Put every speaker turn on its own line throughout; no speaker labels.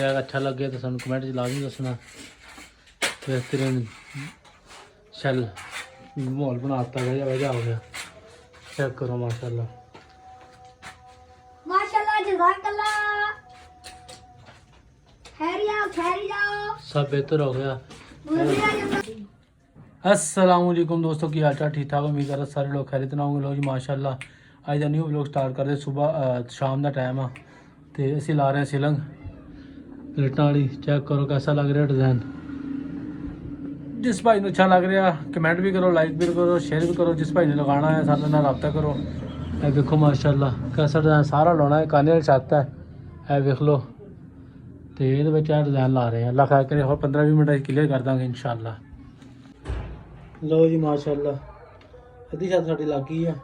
अच्छा लगे तो सानू कमेंट च लाजमी दसना। बेहतरीन शैल माहौल बनाता वजह वजह हो गया। चेक करो माशाल्लाह
माशाल्लाह जज़ाकल्लाह। खैरी जाओ
सब बेहतर हो गया। अस्सलाम वालेकुम दोस्तों, की हाल चाल ठीक ठाक? उम्मीद कर सारे लोग खैरियत नाल होंगे। लो जी माशाल्लाह अज दा न्यू व्लॉग स्टार्ट करते। सुबह शाम का टाइम आ तो असी ला रहे हैं सिलंग प्लेटा वाली। चेक करो कैसा लग रहा डिज़ाइन। जिस भाई को अच्छा लग रहा कमेंट भी करो, लाइक भी करो, शेयर भी करो। जिस भाई ने लगाना है सारे नाल रब्ता करो। ये देखो माशाल्लाह कैसा डिज़ाइन सारा लाना है। काने वाली छत है, ये देख लो। तो ये डिज़ाइन ला रहे हैं। अल्लाह खैर करे, और 15-20 मिनट क्लीयर कर देंगे इंशाल्लाह। लो जी माशाल्लाह अद्धी छत साड़ी लग गई है।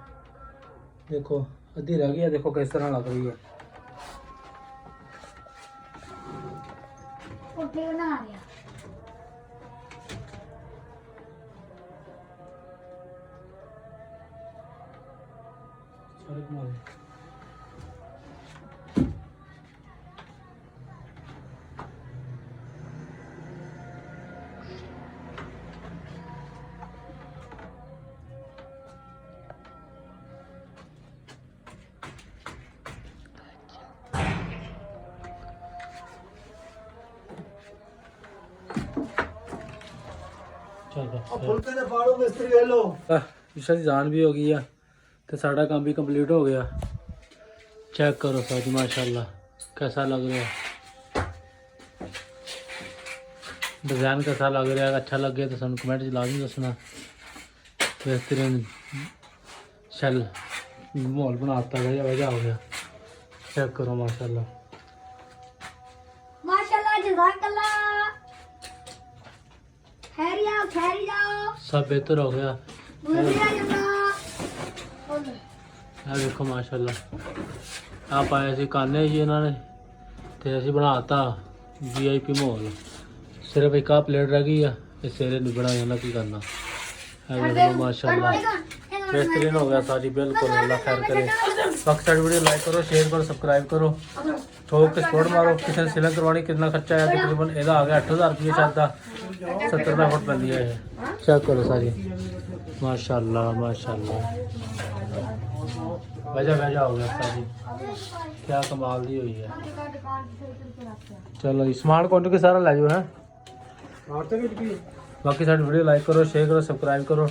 देखो अद्धी रह गई है। देखो किस तरह लग रही है।
कोठे बना लिया।
ईशा की जान भी हो गई है तो साड़ा काम भी कंप्लीट हो गया। चेक करो साजी माशाल्लाह कैसा लग रहा है। डिज़ाइन कैसा लग रहा है? अच्छा लगे तो सानू कमेंट च लाजमी दसना। बेहतरीन शैल माहौल बनाता वजह वजह हो गया। चेक करो माशाल्लाह
माशाल्लाह जज़ाकल्लाह। खैरी जाओ
सब बेहतर हो गया।
बुझिया जंदा।
देखो माशाल्लाह आप आए सी काने जी इन्होंने तो असी बनाता VIP माहौल। सिर्फ एक आ प्लेट रह गई है, इस सिरे नहीं बनाया ना की करना। देखो माशाल्लाह बेहतरीन हो गया सारी। बिल्कुल अल्लाह खैर करे। बाकी सारी वीडियो लाइक करो, शेयर करो, सब्सक्राइब करो, ठोक के सपोर्ट मारो। किसी ने सिलंग करवानी कितना खर्चा आया? तकरीबन यदा आ गया 8000 रुपये छत का। 70 रुपये फुट पैंदी है। चेक करो सारी माशाल्लाह माशाल्लाह वजह वजह हो गया सारी। क्या कमाल दी हुई है। चलो जी समान काउंटर के सारा लै जाओ है। बाकी सारी वीडियो लाइक करो, शेयर करो, सब्सक्राइब करो।